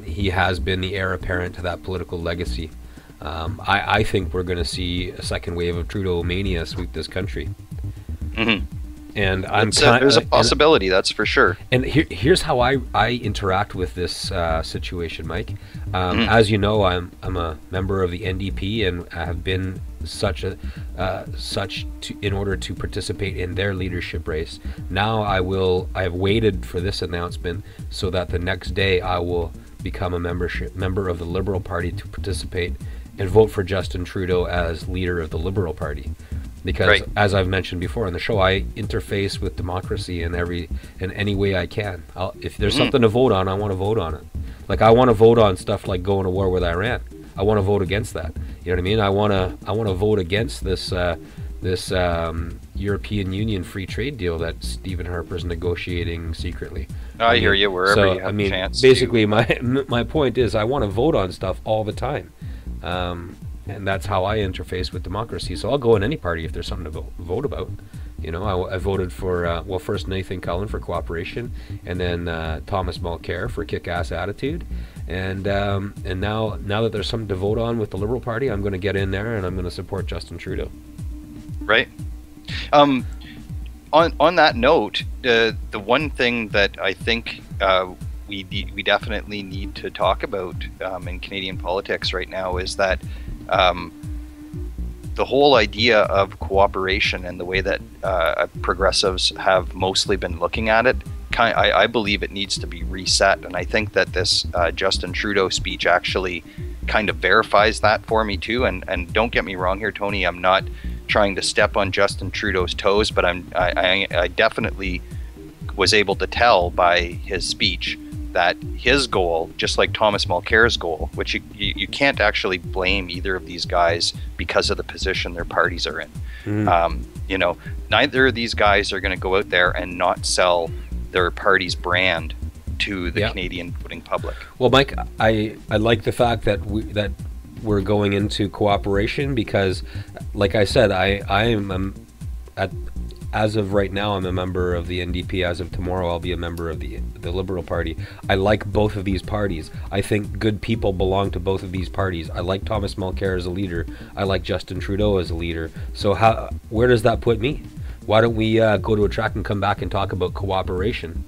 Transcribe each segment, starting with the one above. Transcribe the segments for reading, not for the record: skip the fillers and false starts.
He has been the heir apparent to that political legacy. I think we're going to see a second wave of Trudeaumania sweep this country. Mm-hmm. And there's a possibility, that's for sure. And here's how I interact with this situation, Mike. As you know, I'm a member of the NDP, and I have been in order to participate in their leadership race. Now I have waited for this announcement so that the next day I will become a member of the Liberal Party to participate and vote for Justin Trudeau as leader of the Liberal Party. Because, as I've mentioned before on the show, I interface with democracy in any way I can. If there's something to vote on, I want to vote on it. Like, I want to vote on stuff like going to war with Iran. I want to vote against that. You know what I mean? I want to vote against this European Union free trade deal that Stephen Harper's negotiating secretly. I hear you wherever you have a chance. Basically, my point is I want to vote on stuff all the time. And that's how I interface with democracy. So I'll go in any party if there's something to vote about. You know, I voted for, first Nathan Cullen for cooperation, and then Thomas Mulcair for kick-ass attitude. And now that there's something to vote on with the Liberal Party, I'm going to get in there and I'm going to support Justin Trudeau. Right. On that note, the one thing that I think we definitely need to talk about in Canadian politics right now is that the whole idea of cooperation and the way that progressives have mostly been looking at it, I believe it needs to be reset. And I think that this Justin Trudeau speech actually kind of verifies that for me too. And don't get me wrong here, Tony, I'm not trying to step on Justin Trudeau's toes, but I definitely was able to tell by his speech that his goal, just like Thomas Mulcair's goal, which you can't actually blame either of these guys because of the position their parties are in. Neither of these guys are going to go out there and not sell their party's brand to the Canadian voting public. Well, Mike, I like the fact that we're going into cooperation because, like I said, as of right now, I'm a member of the NDP. As of tomorrow, I'll be a member of the Liberal Party. I like both of these parties. I think good people belong to both of these parties. I like Thomas Mulcair as a leader. I like Justin Trudeau as a leader. So where does that put me? Why don't we go to a track and come back and talk about cooperation?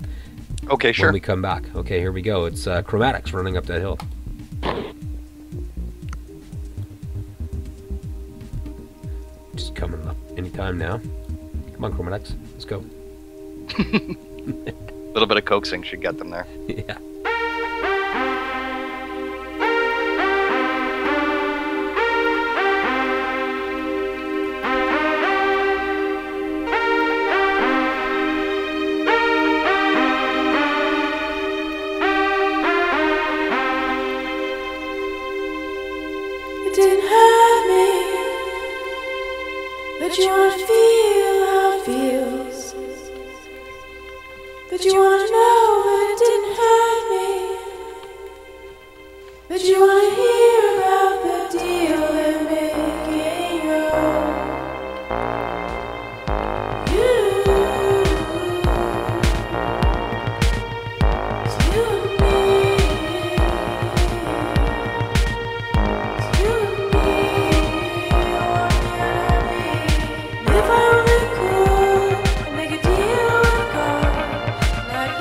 Okay, sure. When we come back. Okay, here we go. It's Chromatics running up that hill. Just coming up anytime now. Come on, Chromatics. Let's go. A little bit of coaxing should get them there. Yeah. It didn't hurt me, but you want to feel how it feels. But you want to know that it didn't hurt me. But you want to hear about the deal they're making. It's you and me. It's you and me. What can I be? If I only could make a deal with God, like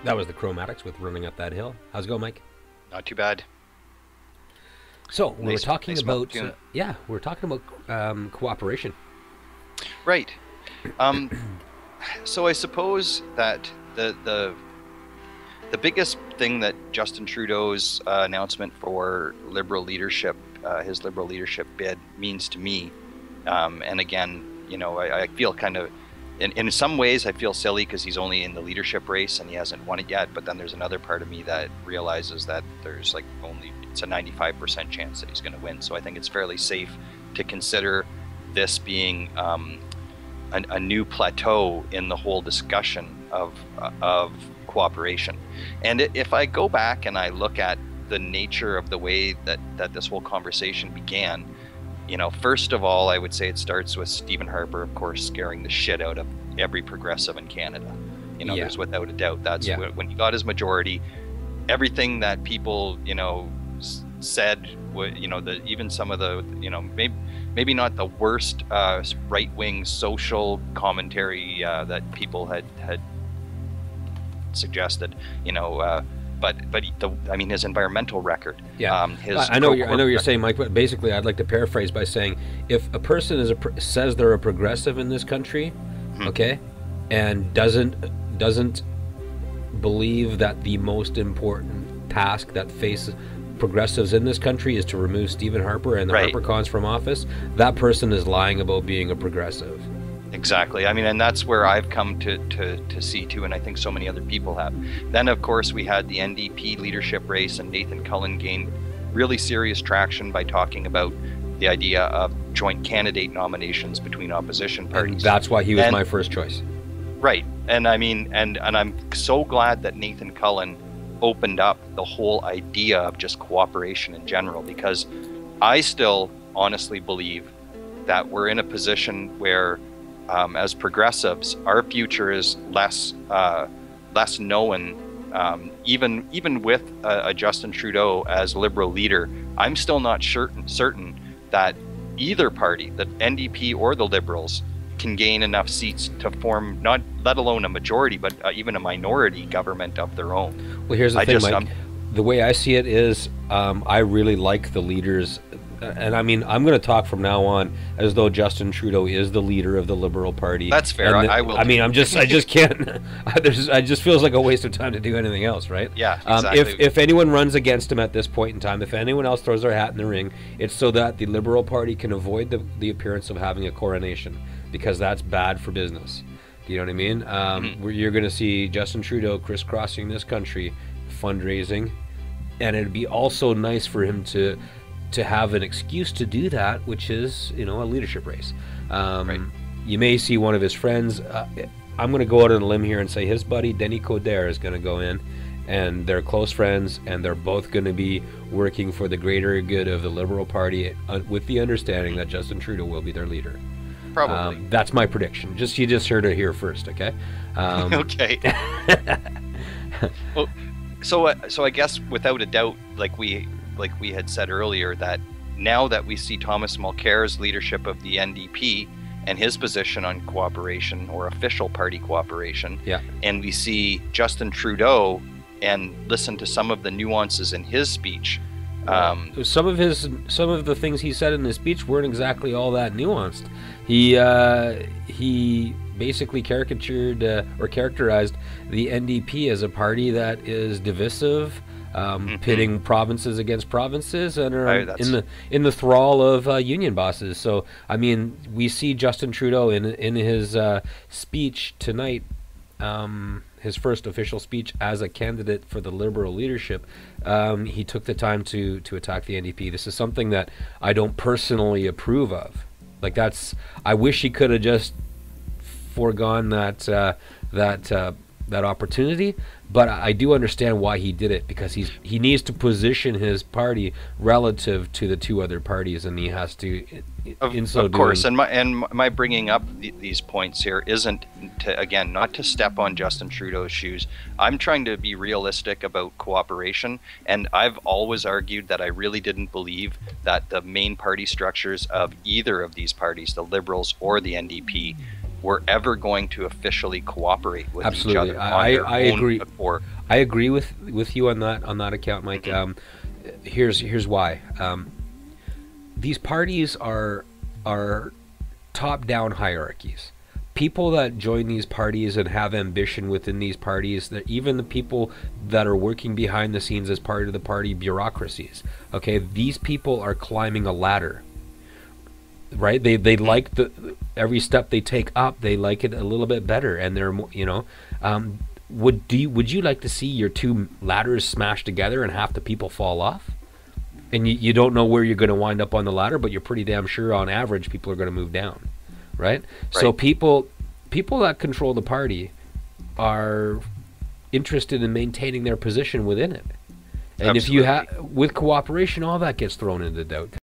That was the Chromatics with Running Up That Hill. How's it going, Mike? Not too bad. So we were talking about cooperation. Right. So I suppose that the biggest thing that Justin Trudeau's announcement for Liberal leadership, his Liberal leadership bid, means to me, and again, you know, I feel kind of, in some ways, I feel silly because he's only in the leadership race and he hasn't won it yet. But then there's another part of me that realizes that there's like it's a 95% chance that he's going to win. So I think it's fairly safe to consider this being a new plateau in the whole discussion of cooperation. And if I go back and I look at the nature of the way that this whole conversation began, you know, first of all, I would say it starts with Stephen Harper, of course, scaring the shit out of every progressive in Canada. You know, there's without a doubt. That's when he got his majority, everything that people, you know, said, you know, even some of the, you know, maybe not the worst right-wing social commentary that people had suggested, you know, but I mean, his environmental record. Yeah, I know you're saying, Mike, but basically, I'd like to paraphrase by saying, if a person says they're a progressive in this country, okay, and doesn't believe that the most important task that faces progressives in this country is to remove Stephen Harper and the HarperCons from office, that person is lying about being a progressive. Exactly. I mean, and that's where I've come to see too, and I think so many other people have. Then, of course, we had the NDP leadership race, and Nathan Cullen gained really serious traction by talking about the idea of joint candidate nominations between opposition parties. And that's why he was my first choice. Right. And I mean, and I'm so glad that Nathan Cullen opened up the whole idea of just cooperation in general, because I still honestly believe that we're in a position where as progressives, our future is less known. Even with a Justin Trudeau as Liberal leader, I'm still not certain that either party, the NDP or the Liberals, can gain enough seats to form, not let alone a majority, but even a minority government of their own. Well, here's the thing, Mike. The way I see it is, I really like the leaders. And I mean, I'm going to talk from now on as though Justin Trudeau is the leader of the Liberal Party. That's fair. I will. I mean, I just can't. I just feels like a waste of time to do anything else, right? Yeah, exactly. If anyone runs against him at this point in time, if anyone else throws their hat in the ring, it's so that the Liberal Party can avoid the appearance of having a coronation, because that's bad for business. Do you know what I mean? You're going to see Justin Trudeau crisscrossing this country, fundraising, and it'd be also nice for him to have an excuse to do that, which is, you know, a leadership race. You may see one of his friends. I'm going to go out on a limb here and say his buddy Denis Coderre is going to go in, and they're close friends, and they're both going to be working for the greater good of the Liberal Party, with the understanding that Justin Trudeau will be their leader. Probably. That's my prediction. You just heard it here first, okay? Okay. Well, so I guess without a doubt, like we had said earlier, that now that we see Thomas Mulcair's leadership of the NDP and his position on cooperation, or official party cooperation, and we see Justin Trudeau and listen to some of the nuances in his speech. Some of the things he said in his speech weren't exactly all that nuanced. He basically caricatured or characterized the NDP as a party that is divisive, pitting provinces against provinces, and are in the thrall of union bosses. So I mean, we see Justin Trudeau in his speech tonight, his first official speech as a candidate for the Liberal leadership. He took the time to attack the NDP. This is something that I don't personally approve of. Like, I wish he could have just foregone that opportunity, but I do understand why he did it, because he needs to position his party relative to the two other parties, and he has to. Of course, and my bringing up these points here isn't not to step on Justin Trudeau's shoes. I'm trying to be realistic about cooperation, and I've always argued that I really didn't believe that the main party structures of either of these parties, the Liberals or the NDP, were ever going to officially cooperate with each Absolutely. other on their I own agree. accord. I agree with you on that account, Mike. Here's why. These parties are top-down hierarchies. People that join these parties and have ambition within these parties, that even the people that are working behind the scenes as part of the party bureaucracies, okay, these people are climbing a ladder, right? They like every step they take up, they like it a little bit better, and they're would you like to see your two ladders smashed together and half the people fall off? And you don't know where you're going to wind up on the ladder, but you're pretty damn sure on average people are going to move down, right? So people that control the party are interested in maintaining their position within it. And Absolutely. if you have, with cooperation, all that gets thrown into doubt.